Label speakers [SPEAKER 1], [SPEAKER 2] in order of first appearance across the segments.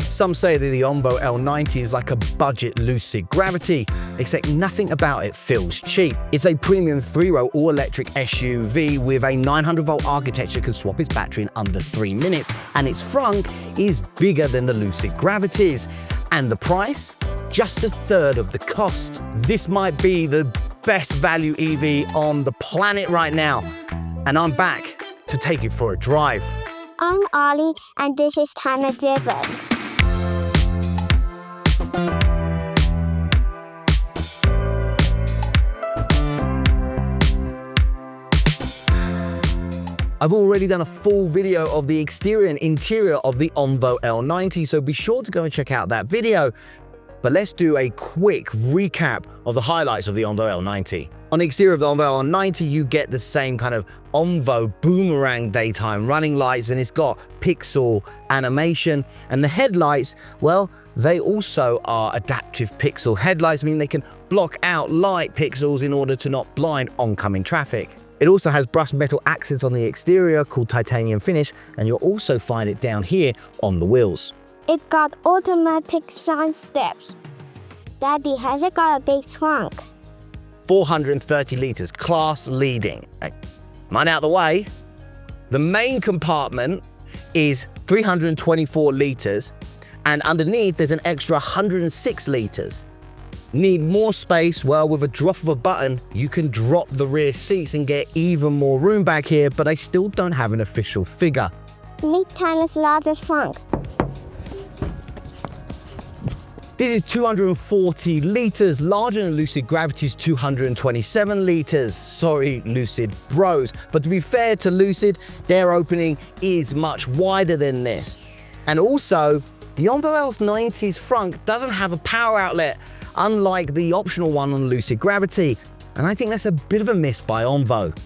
[SPEAKER 1] Some say that the ONVO L90 is like a budget Lucid Gravity, except nothing about it feels cheap. It's a premium 3-row all-electric SUV with a 900-volt architecture, can swap its battery in under 3 minutes, and its frunk is bigger than the Lucid Gravities. And the price? Just a third of the cost. This might be the best value EV on the planet right now. And I'm back to take it for a drive.
[SPEAKER 2] I'm Ollie, and this is Kinda Driven.
[SPEAKER 1] I've already done a full video of the exterior and interior of the ONVO L90, so be sure to go and check out that video. But let's do a quick recap of the highlights of the ONVO L90. On the exterior of the ONVO L90, you get the same kind of ONVO boomerang daytime running lights, and it's got pixel animation. And the headlights, well, they also are adaptive pixel headlights, meaning they can block out light pixels in order to not blind oncoming traffic. It also has brushed metal accents on the exterior called titanium finish, and you'll also find it down here on the wheels.
[SPEAKER 2] It got automatic side steps. Daddy, has it got a big trunk?
[SPEAKER 1] 430 litres, class leading. Mine out the way. The main compartment is 324 litres, and underneath there's an extra 106 litres. Need more space? Well, with a drop of a button, you can drop the rear seats and get even more room back here, but I still don't have an official figure.
[SPEAKER 2] Meet China's largest frunk.
[SPEAKER 1] This is 240 litres, larger than Lucid Gravity's 227 litres. Sorry, Lucid bros. But to be fair to Lucid, their opening is much wider than this. And also, the ONVO L90's frunk doesn't have a power outlet, unlike the optional one on Lucid Gravity. And I think that's a bit of a miss by ONVO.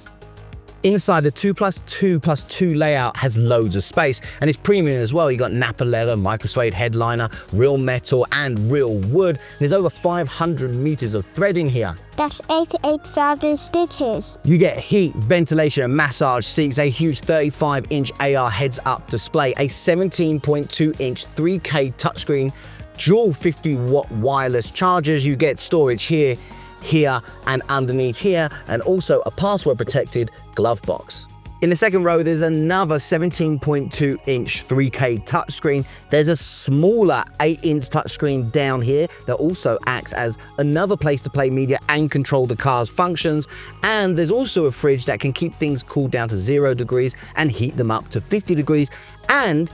[SPEAKER 1] Inside, the 2+2+2 layout has loads of space, and it's premium as well. You got Napa leather, microsuede headliner, real metal and real wood. There's over 500 meters of thread in here.
[SPEAKER 2] That's 88,000 stitches.
[SPEAKER 1] You get heat, ventilation and massage seats, a huge 35-inch AR heads-up display, a 17.2-inch 3K touchscreen, dual 50-watt wireless chargers. You get storage here, here and underneath here, and also a password protected glove box. In the second row, there's another 17.2-inch 3K touchscreen. There's a smaller 8-inch touchscreen down here that also acts as another place to play media and control the car's functions. And there's also a fridge that can keep things cooled down to 0 degrees and heat them up to 50 degrees. And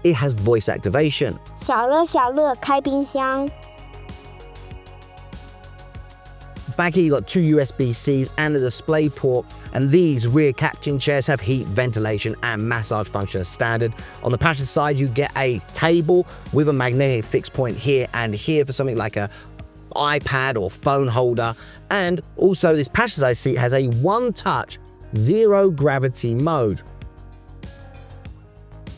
[SPEAKER 1] it has voice activation.
[SPEAKER 2] 小乐小乐开冰箱.
[SPEAKER 1] Back here, you got 2 USB-Cs and a display port, and these rear captain chairs have heat, ventilation and massage function as standard. On the passenger side, you get a table with a magnetic fixed point here and here for something like a iPad or phone holder. And also this passenger side seat has a one-touch zero gravity mode.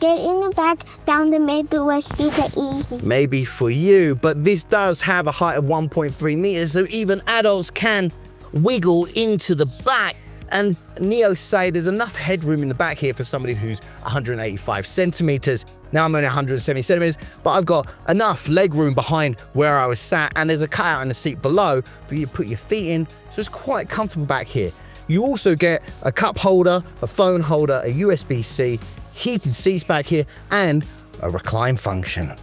[SPEAKER 2] Get in the back, down the middle was super easy.
[SPEAKER 1] Maybe for you, but this does have a height of 1.3 meters, so even adults can wiggle into the back. And NIO say there's enough headroom in the back here for somebody who's 185 centimeters. Now I'm only 170 centimeters, but I've got enough leg room behind where I was sat, and there's a cutout in the seat below for you to put your feet in, so it's quite comfortable back here. You also get a cup holder, a phone holder, a USB-C, heated seats back here, and a recline function.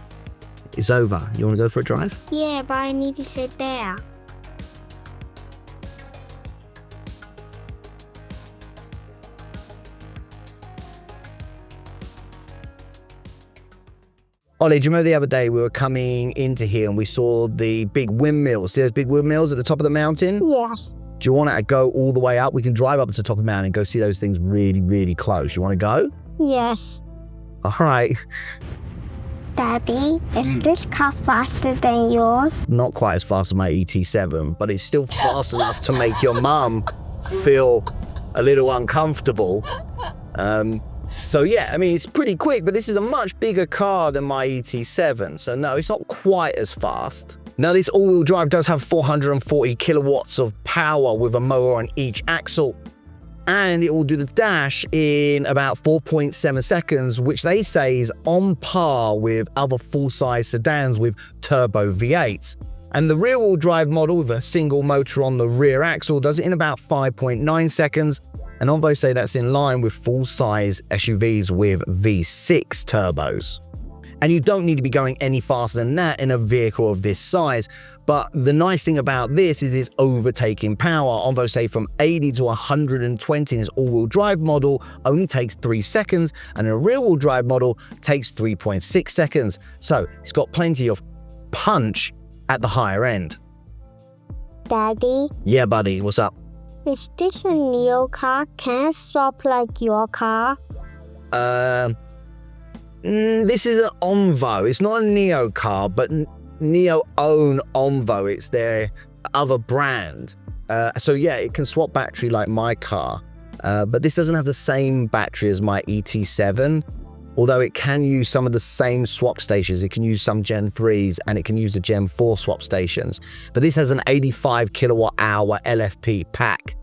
[SPEAKER 1] It's over. You want to go for a drive?
[SPEAKER 2] Yeah, but I need to sit there.
[SPEAKER 1] Ollie, do you remember the other day we were coming into here and we saw the big windmills? See those big windmills at the top of the mountain?
[SPEAKER 2] Yes.
[SPEAKER 1] Do you want to go all the way up? We can drive up to the top of the mountain and go see those things really, really close. You want to go?
[SPEAKER 2] Yes.
[SPEAKER 1] All right.
[SPEAKER 2] Daddy, is this car faster than yours?
[SPEAKER 1] Not quite as fast as my ET7, but it's still fast enough to make your mum feel a little uncomfortable. So yeah, I mean, it's pretty quick, but this is a much bigger car than my ET7. So no, it's not quite as fast. Now this all-wheel drive does have 440 kilowatts of power with a motor on each axle. and it will do the dash in about 4.7 seconds, which they say is on par with other full-size sedans with turbo V8s. And the rear-wheel drive model with a single motor on the rear axle does it in about 5.9 seconds, and ONVO say that's in line with full-size SUVs with V6 turbos. And you don't need to be going any faster than that in a vehicle of this size. But the nice thing about this is its overtaking power. ONVO say from 80 to 120 in its all-wheel drive model only takes 3 seconds, and a rear-wheel drive model takes 3.6 seconds. So it's got plenty of punch at the higher end.
[SPEAKER 2] Daddy,
[SPEAKER 1] Yeah, buddy, what's up?
[SPEAKER 2] is this a NIO car? Can I swap like your car?
[SPEAKER 1] This is an ONVO. It's not a NIO car, but NIO own ONVO. It's their other brand. So yeah, it can swap battery like my car, but this doesn't have the same battery as my ET7, although it can use some of the same swap stations. It can use some Gen 3s and it can use the Gen 4 swap stations. But this has an 85 kilowatt hour LFP pack.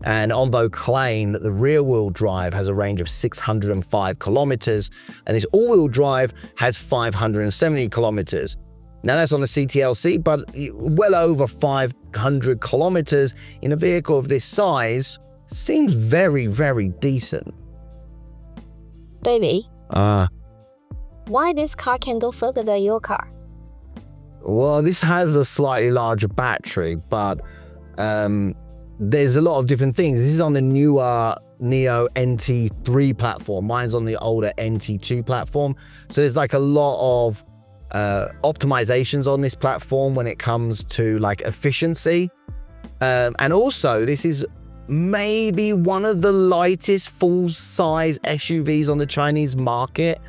[SPEAKER 1] And ONVO claim that the rear-wheel drive has a range of 605 kilometers, and this all-wheel drive has 570 kilometers. Now that's on the CTLC, but well over 500 kilometers in a vehicle of this size seems very, very decent.
[SPEAKER 3] Baby, why this car can go further than your car?
[SPEAKER 1] Well, this has a slightly larger battery, but there's a lot of different things. This is on the newer NIO NT3 platform. Mine's on the older NT2 platform. So there's like a lot of optimizations on this platform when it comes to like efficiency. And also this is maybe one of the lightest full-size SUVs on the Chinese market.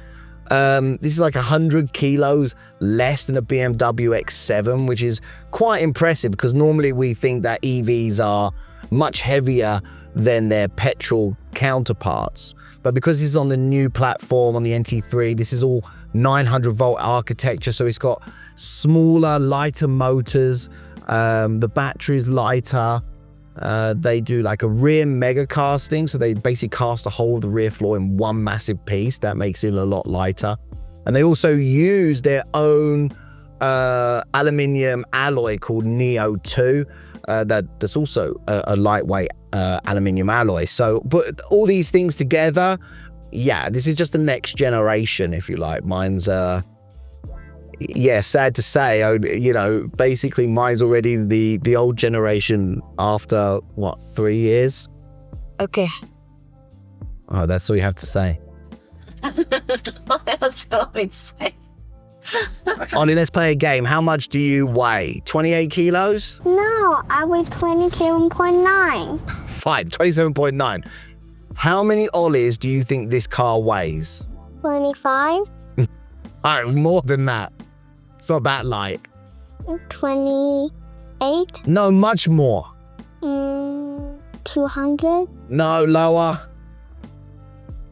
[SPEAKER 1] This is like 100 kilos less than a BMW X7, which is quite impressive because normally we think that EVs are much heavier than their petrol counterparts. But because this is on the new platform, on the NT3, this is all 900 volt architecture, so it's got smaller, lighter motors. The battery is lighter. They do like a rear mega casting, so they basically cast the whole of the rear floor in one massive piece. That makes it a lot lighter. And they also use their own aluminium alloy called NIO 2. That's also a lightweight aluminium alloy. So, but all these things together, yeah, this is just the next generation, if you like. Mine's yeah, sad to say, you know, basically mine's already the old generation after, what, 3 years?
[SPEAKER 3] Okay.
[SPEAKER 1] Oh, that's all you have to say.
[SPEAKER 3] What else do you want me to say?
[SPEAKER 1] Ollie, let's play a game. How much do you weigh? 28 kilos?
[SPEAKER 2] No, I weigh 27.9.
[SPEAKER 1] Fine, 27.9. How many Ollies do you think this car weighs?
[SPEAKER 2] 25,
[SPEAKER 1] Oh, more than that. It's not that light.
[SPEAKER 2] 28,
[SPEAKER 1] No, much more.
[SPEAKER 2] 200,
[SPEAKER 1] No, lower.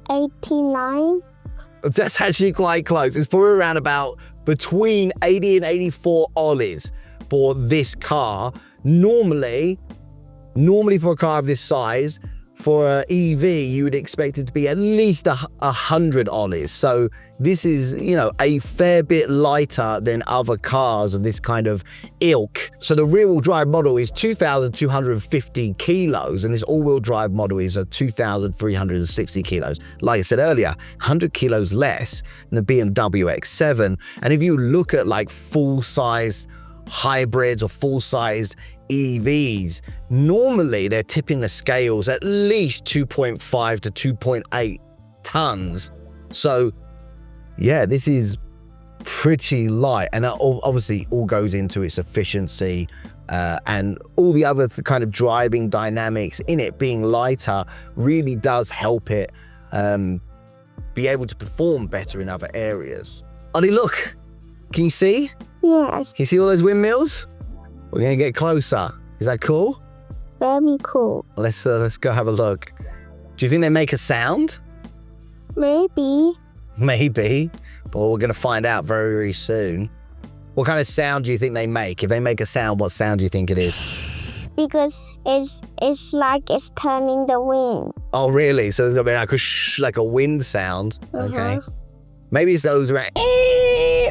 [SPEAKER 2] 89.
[SPEAKER 1] That's actually quite close. It's probably around about between 80 and 84 Ollies for this car. Normally for a car of this size, for an EV, you would expect it to be at least 100 Ollies. So this is, you know, a fair bit lighter than other cars of this kind of ilk. So the rear-wheel drive model is 2,250 kilos, and this all-wheel drive model is 2,360 kilos. Like I said earlier, 100 kilos less than the BMW X7. And if you look at like full-size hybrids or full-size EVs, normally they're tipping the scales at least 2.5 to 2.8 tons. So yeah, this is pretty light, and that obviously all goes into its efficiency and all the other kind of driving dynamics in it being lighter really does help it be able to perform better in other areas. Ollie, look, can you see?
[SPEAKER 2] Yes,
[SPEAKER 1] Can you see all those windmills? We're gonna get closer. Is that cool?
[SPEAKER 2] very cool.
[SPEAKER 1] Let's go have a look. Do you think they make a sound?
[SPEAKER 2] Maybe.
[SPEAKER 1] Maybe, but we're gonna find out very, very soon. What kind of sound do you think they make? If they make a sound, what sound do you think it is?
[SPEAKER 2] because it's like it's turning the wind.
[SPEAKER 1] Oh, really? So there's gonna be like a wind sound. Okay. Maybe it's those around.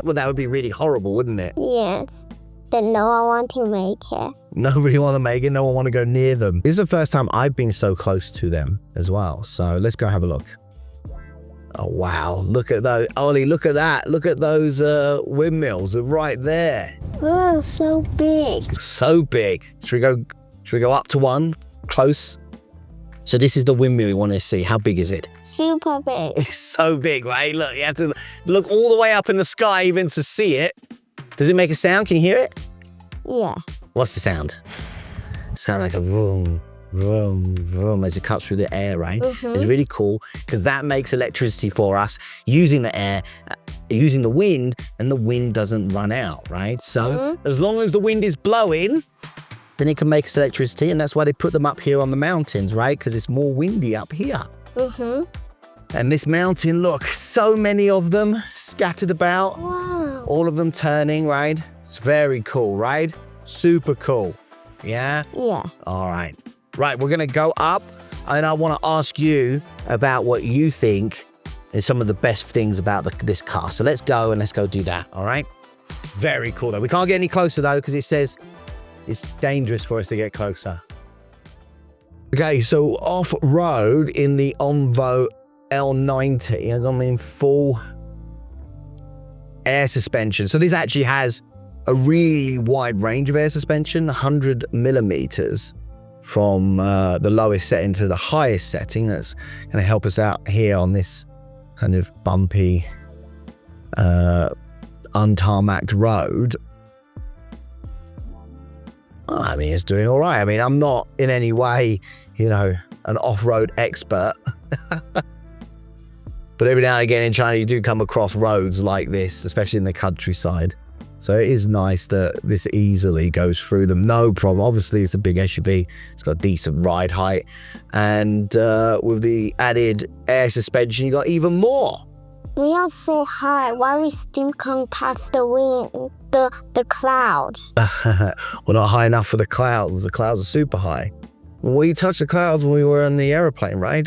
[SPEAKER 1] Well, that would be really horrible, wouldn't it?
[SPEAKER 2] Yes. Then no one want to make it.
[SPEAKER 1] Nobody want to make it. No one want to go near them. This is the first time I've been so close to them as well. So let's go have a look. Oh, wow. Look at those. Ollie, look at that. Look at those windmills right there.
[SPEAKER 2] Oh, so big.
[SPEAKER 1] So big. Should we go up to one close? So this is the windmill we want to see. How big is it?
[SPEAKER 2] Super big.
[SPEAKER 1] It's so big, right? Look, you have to look all the way up in the sky even to see it. Does it make a sound? Can you hear it?
[SPEAKER 2] Yeah.
[SPEAKER 1] What's the sound? It sounds like a vroom, vroom, vroom as it cuts through the air, right? It's really cool because that makes electricity for us using the air, using the wind, and the wind doesn't run out, right? So as long as the wind is blowing, then it can make us electricity, and that's why they put them up here on the mountains, right? Because it's more windy up here. And this mountain, look, so many of them scattered about.
[SPEAKER 2] Wow.
[SPEAKER 1] All of them turning, right? It's very cool, right? Super cool. Yeah?
[SPEAKER 2] Yeah.
[SPEAKER 1] All right. Right, we're going to go up, and I want to ask you about what you think is some of the best things about this car. So let's go and let's go do that, all right? Very cool, though. We can't get any closer, though, because it says it's dangerous for us to get closer. Okay, so off-road in the ONVO L90. I'm in full air suspension. So this actually has a really wide range of air suspension, 100 millimeters from the lowest setting to the highest setting. That's going to help us out here on this kind of bumpy, untarmacked road. I mean, it's doing all right. I mean, I'm not in any way, you know, an off-road expert. But every now and again in China, you do come across roads like this, especially in the countryside. So it is nice that this easily goes through them. No problem. Obviously, it's a big SUV. It's got decent ride height. And with the added air suspension, you got even more.
[SPEAKER 2] We are so high. Why we still can't touch the wind, the clouds?
[SPEAKER 1] We're not high enough for the clouds. The clouds are super high. We touched the clouds when we were on the aeroplane, right?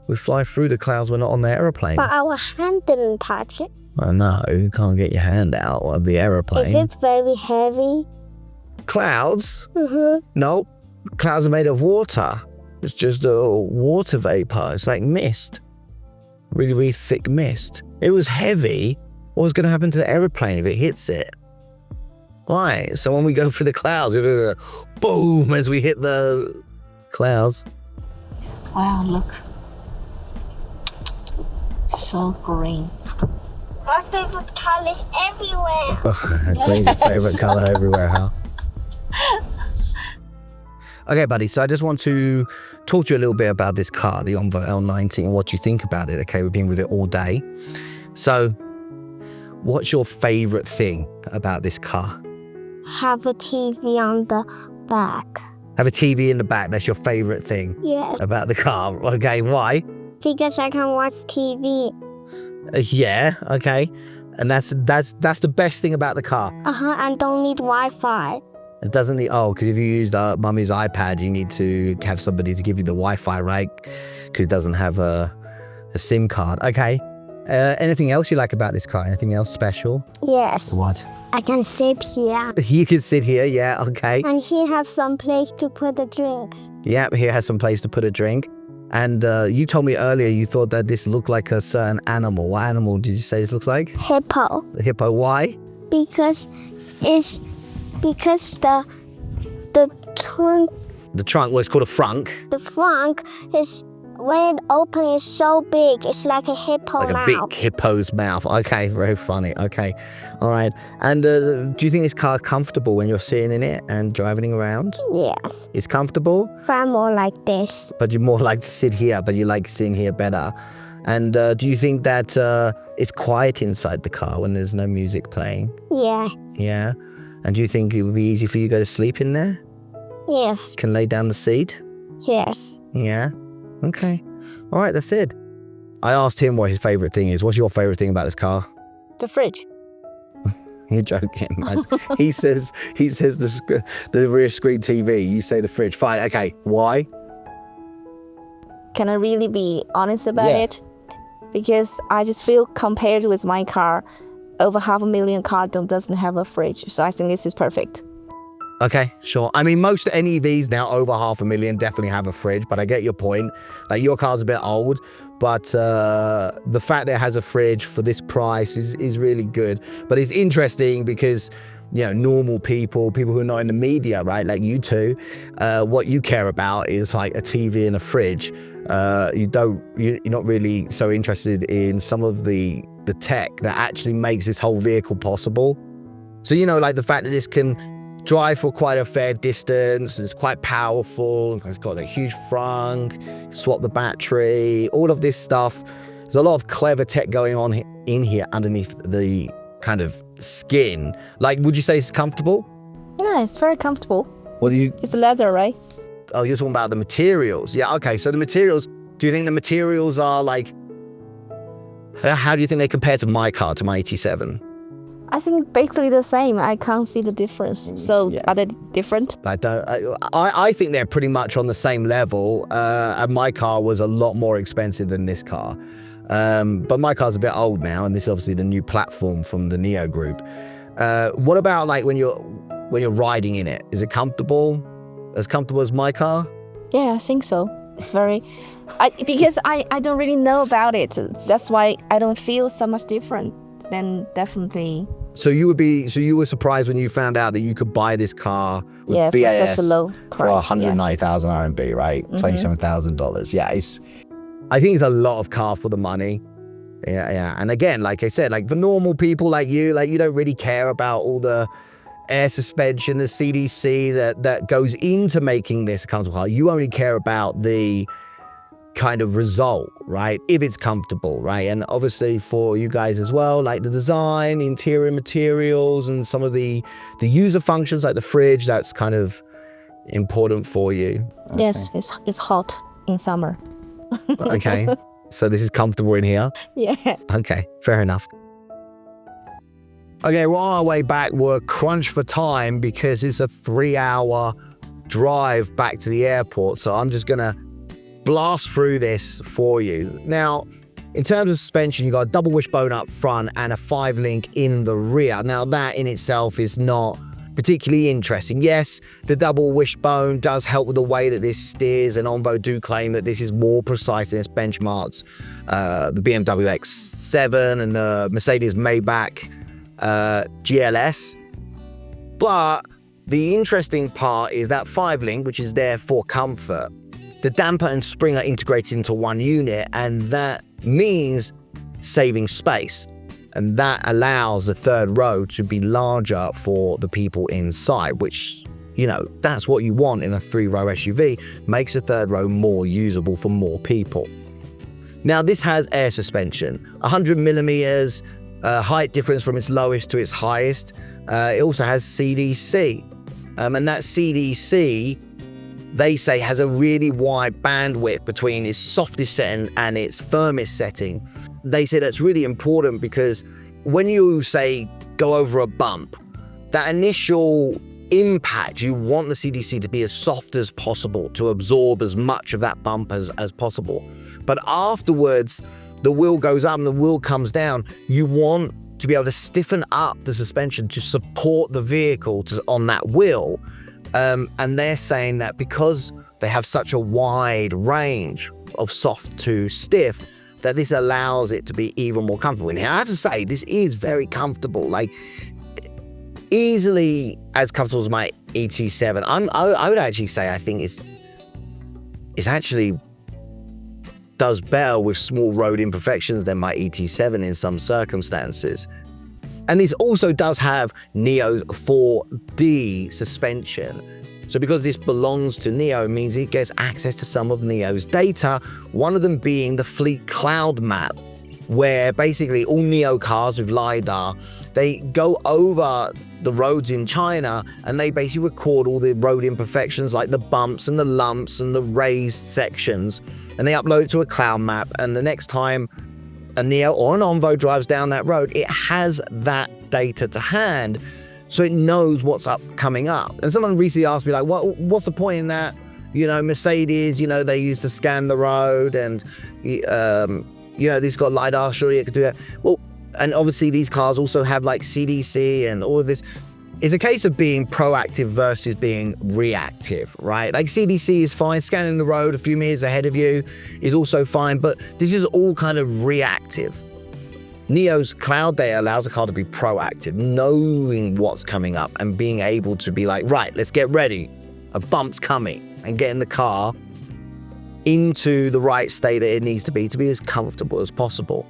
[SPEAKER 1] We fly through the clouds. We're not on the aeroplane.
[SPEAKER 2] But our hand didn't touch it.
[SPEAKER 1] I know. You can't get your hand out of the aeroplane.
[SPEAKER 2] Is it very heavy?
[SPEAKER 1] Clouds? Nope. Clouds are made of water. It's just a water vapor. It's like mist. Really, really thick mist. It was heavy. What's going to happen to the aeroplane if it hits it? Why? So when we go through the clouds, we do a boom as we hit the clouds.
[SPEAKER 3] Wow, look. So green.
[SPEAKER 2] My favorite color is everywhere.
[SPEAKER 1] Green's your favorite color everywhere, huh? Okay, buddy, so I just want to talk to you a little bit about this car, the ONVO L90, and what you think about it. Okay, we've been with it all day. So, what's your favorite thing about this car?
[SPEAKER 2] Have a TV on the back.
[SPEAKER 1] Have a TV in the back, that's your favorite thing
[SPEAKER 2] Yes,
[SPEAKER 1] about the car. Okay, why?
[SPEAKER 2] because I can watch TV.
[SPEAKER 1] Yeah, okay. And that's the best thing about the car.
[SPEAKER 2] And don't need Wi-Fi.
[SPEAKER 1] It doesn't need, because if you use mummy's iPad, you need to have somebody to give you the Wi-Fi, right? Because it doesn't have a SIM card. Okay. Anything else you like about this car? Anything else special?
[SPEAKER 2] Yes,
[SPEAKER 1] What?
[SPEAKER 2] I can sit here.
[SPEAKER 1] You can sit here, yeah, okay.
[SPEAKER 2] And he have some place to put a drink.
[SPEAKER 1] Yeah, here has some place to put a drink. And you told me earlier you thought that this looked like a certain animal. What animal did you say this looks like?
[SPEAKER 2] Hippo.
[SPEAKER 1] The hippo. Why?
[SPEAKER 2] Because the trunk,
[SPEAKER 1] The trunk, well, it's called a frunk.
[SPEAKER 2] the frunk is, when it opens, it's so big. It's like a hippo
[SPEAKER 1] Like
[SPEAKER 2] mouth.
[SPEAKER 1] a big hippo's mouth. Okay, very funny. Okay, all right. And do you think this car is comfortable when you're sitting in it and driving around?
[SPEAKER 2] Yes,
[SPEAKER 1] It's comfortable,
[SPEAKER 2] but I'm more like this.
[SPEAKER 1] but you more like to sit here, but you like sitting here better. And do you think that it's quiet inside the car when there's no music playing?
[SPEAKER 2] Yeah,
[SPEAKER 1] Yeah. And do you think it would be easy for you to go to sleep in there?
[SPEAKER 2] yes,
[SPEAKER 1] You can lay down the seat?
[SPEAKER 2] yes.
[SPEAKER 1] Yeah. Okay. All right, that's it. I asked him what his favorite thing is. What's your favorite thing about this car?
[SPEAKER 3] The fridge.
[SPEAKER 1] You're joking, man. He says the rear screen TV. You say the fridge. Fine. Okay. Why?
[SPEAKER 3] Can I really be honest about
[SPEAKER 1] Yeah.
[SPEAKER 3] it? Because I just feel compared with my car, over 500,000 car doesn't have a fridge. So I think this is perfect.
[SPEAKER 1] Okay, sure. I mean, most NEVs now over 500,000 definitely have a fridge, but I get your point. Like, your car's a bit old, but the fact that it has a fridge for this price is really good. But it's interesting because, you know, normal people who are not in the media, right, like you two, what you care about is like a TV and a fridge. You're not really so interested in some of the tech that actually makes this whole vehicle possible. So, you know, like the fact that this can drive for quite a fair distance, it's quite powerful, it's got a huge frunk, swap the battery, all of this stuff. There's a lot of clever tech going on in here underneath the kind of skin. Like, would you say it's comfortable?
[SPEAKER 3] Yeah, it's very comfortable.
[SPEAKER 1] What do you...
[SPEAKER 3] It's leather, right?
[SPEAKER 1] Oh, you're talking about the materials. Yeah, okay, so the materials, do you think the materials are like... How do you think they compare to my car, to my 87?
[SPEAKER 3] I think basically the same. I can't see the difference. So
[SPEAKER 1] Yeah.
[SPEAKER 3] are they different?
[SPEAKER 1] I think they're pretty much on the same level. And my car was a lot more expensive than this car. But my car's a bit old now, and this is obviously the new platform from the NIO group. What about like when you're riding in it? Is it comfortable? As comfortable as my car?
[SPEAKER 3] Yeah, I think so. It's very... because I don't really know about it. That's why I don't feel so much different. Then definitely...
[SPEAKER 1] So you were surprised when you found out that you could buy this car with
[SPEAKER 3] Yeah, for
[SPEAKER 1] BaaS
[SPEAKER 3] such a low
[SPEAKER 1] for
[SPEAKER 3] price.
[SPEAKER 1] 190,000 RMB, right? $27,000. Yeah, I think it's a lot of car for the money. Yeah. And again, like I said, like for normal people like you don't really care about all the air suspension, the CDC that goes into making this a comfortable car. You only care about the kind of result, right? If it's comfortable, right? And obviously for you guys as well, like the design, interior materials, and some of the user functions like the fridge, that's kind of important for you. Okay.
[SPEAKER 3] Yes, it's hot in summer.
[SPEAKER 1] Okay. So this is comfortable in here?
[SPEAKER 3] Yeah.
[SPEAKER 1] Okay, fair enough. Okay, we're on our way back. We're crunched for time because it's a 3-hour drive back to the airport. So I'm just gonna blast through this for you. Now, in terms of suspension, you got a double wishbone up front and a 5-link in the rear. Now, that in itself is not particularly interesting. Yes, the double wishbone does help with the way that this steers, and ONVO do claim that this is more precise than its benchmarks. The BMW X7 and the Mercedes Maybach GLS. But the interesting part is that 5-link, which is there for comfort. The damper and spring are integrated into one unit, and that means saving space. And that allows the third row to be larger for the people inside, which, you know, that's what you want in a 3-row SUV. Makes the third row more usable for more people. Now, this has air suspension, 100 millimeters height difference from its lowest to its highest. It also has CDC, and that CDC, they say, has a really wide bandwidth between its softest setting and its firmest setting. They say that's really important because when you, say, go over a bump, that initial impact, you want the CDC to be as soft as possible to absorb as much of that bump as possible. But afterwards, the wheel goes up and the wheel comes down. You want to be able to stiffen up the suspension to support the vehicle on that wheel. And they're saying that because they have such a wide range of soft to stiff, that this allows it to be even more comfortable. And I have to say, this is very comfortable, like easily as comfortable as my ET7. I would actually say I think it's actually does better with small road imperfections than my ET7 in some circumstances. And this also does have NIO's 4D suspension. So because this belongs to NIO, means it gets access to some of NIO's data, one of them being the fleet cloud map, where basically all NIO cars with LiDAR, they go over the roads in China and they basically record all the road imperfections like the bumps and the lumps and the raised sections, and they upload it to a cloud map, and the next time a NIO or an ONVO drives down that road, it has that data to hand, so it knows what's coming up. And someone recently asked me, like, what's the point in that? You know, Mercedes, you know, they used to scan the road, and you know, this got LiDAR, surely it could do that. Well, and obviously these cars also have like CDC and all of this. It's a case of being proactive versus being reactive, right? Like CDC is fine, scanning the road a few meters ahead of you is also fine, but this is all kind of reactive. NIO's cloud data allows the car to be proactive, knowing what's coming up and being able to be like, right, let's get ready. A bump's coming, and getting the car into the right state that it needs to be as comfortable as possible.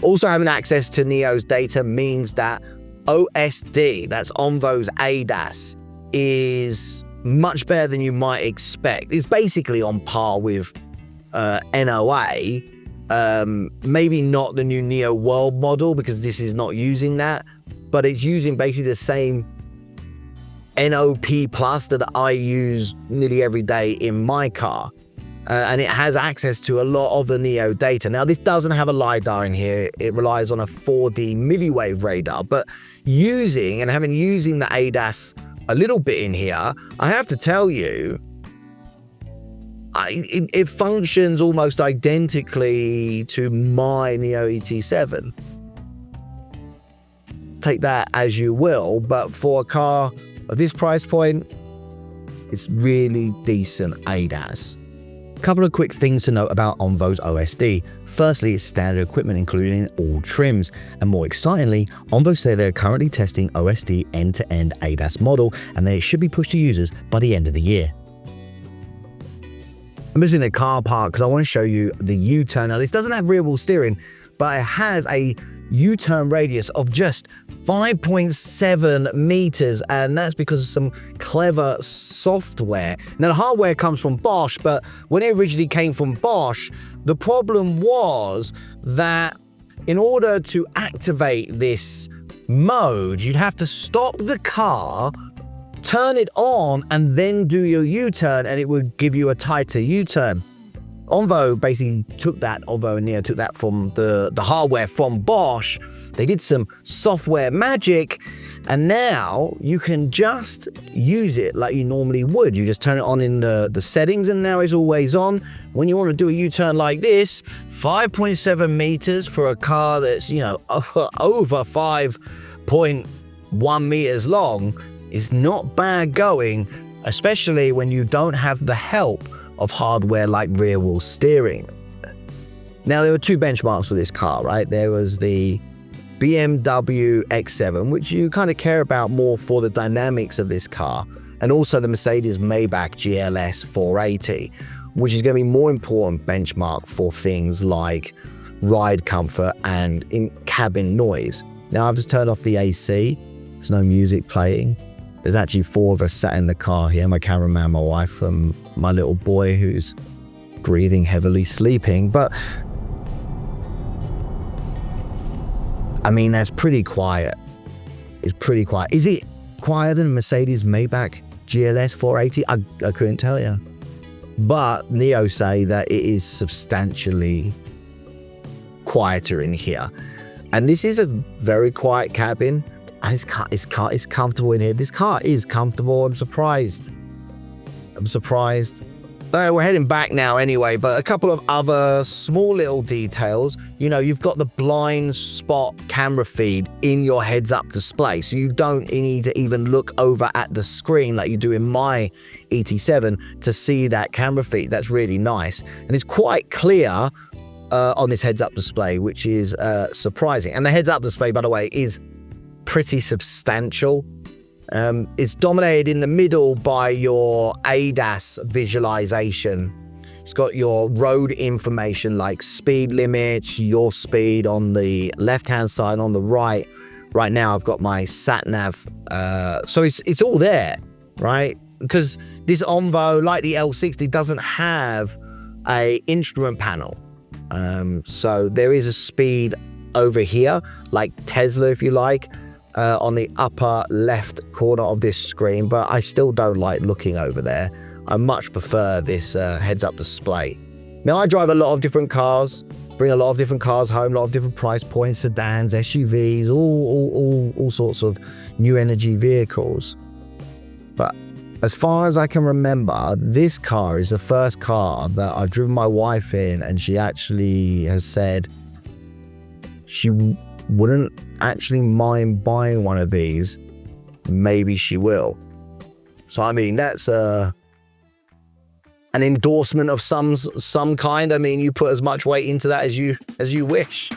[SPEAKER 1] Also, having access to NIO's data means that OSD, that's ONVO's ADAS, is much better than you might expect. It's basically on par with NOA, maybe not the new NIO World model because this is not using that, but it's using basically the same NOP Plus that I use nearly every day in my car. And it has access to a lot of the NIO data. Now, this doesn't have a LiDAR in here. It relies on a 4D milliwave radar. But using the ADAS a little bit in here, I have to tell you, it functions almost identically to my NIO ET7. Take that as you will, but for a car of this price point, it's really decent ADAS. Couple of quick things to note about ONVO's OSD. Firstly, it's standard equipment included in all trims, and more excitingly, ONVO say they're currently testing OSD end-to-end ADAS model, and they should be pushed to users by the end of the year. I'm just in a car park because I want to show you the U-turn. Now, this doesn't have rear-wheel steering, but it has a U-turn radius of just 5.7 meters, and that's because of some clever software. Now, the hardware comes from Bosch, but when it originally came from Bosch, the problem was that in order to activate this mode, you'd have to stop the car, turn it on, and then do your U-turn, and it would give you a tighter U-turn. ONVO basically took that, ONVO and NIO took that from the hardware from Bosch. They did some software magic, and now you can just use it like you normally would. You just turn it on in the settings, and now it's always on. When you want to do a U-turn like this, 5.7 meters for a car that's, you know, over 5.1 meters long is not bad going, especially when you don't have the help of hardware like rear wheel steering. Now, there were two benchmarks for this car, right? There was the BMW X7, which you kind of care about more for the dynamics of this car, and also the Mercedes Maybach GLS 480, which is going to be more important benchmark for things like ride comfort and in-cabin noise. Now, I've just turned off the AC. There's no music playing. There's actually four of us sat in the car here, my cameraman, my wife, and my little boy who's breathing heavily, sleeping. But I mean, that's pretty quiet. It's pretty quiet. Is it quieter than Mercedes Maybach GLS 480? I couldn't tell you. But NIO say that it is substantially quieter in here. And this is a very quiet cabin. And it's comfortable in here. This car is comfortable. I'm surprised. We're heading back now anyway, but a couple of other small little details. You know, you've got the blind spot camera feed in your heads-up display, so you don't need to even look over at the screen like you do in my ET7 to see that camera feed. That's really nice. And it's quite clear on this heads-up display, which is surprising. And the heads-up display, by the way, is pretty substantial. It's dominated in the middle by your ADAS visualization. It's got your road information like speed limits, your speed on the left-hand side, on the right. Right now I've got my sat-nav. So it's all there, right? Because this ONVO, like the L60, doesn't have a instrument panel. So there is a speed over here, like Tesla, if you like, on the upper left corner of this screen, but I still don't like looking over there. I much prefer this heads-up display. Now, I drive a lot of different cars, bring a lot of different cars home, a lot of different price points, sedans, SUVs, all sorts of new energy vehicles. But as far as I can remember, this car is the first car that I've driven my wife in, and she actually has said she wouldn't actually mind buying one of these. Maybe she will. So I mean, that's an endorsement of some kind. I mean, you put as much weight into that as you wish.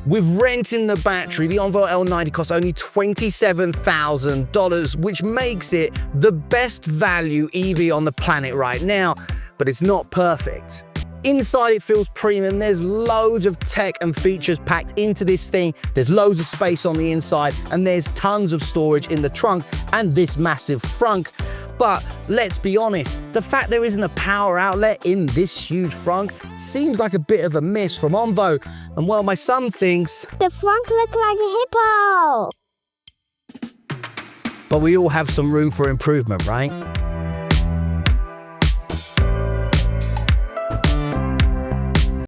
[SPEAKER 1] With renting the battery, the ONVO L90 costs only $27,000, which makes it the best value EV on the planet right now, but it's not perfect. Inside it feels premium. There's loads of tech and features packed into this thing. There's loads of space on the inside, and there's tons of storage in the trunk and this massive frunk. But let's be honest, the fact there isn't a power outlet in this huge frunk seems like a bit of a miss from ONVO. And well, my son thinks
[SPEAKER 2] The frunk looks like a hippo.
[SPEAKER 1] but we all have some room for improvement, right?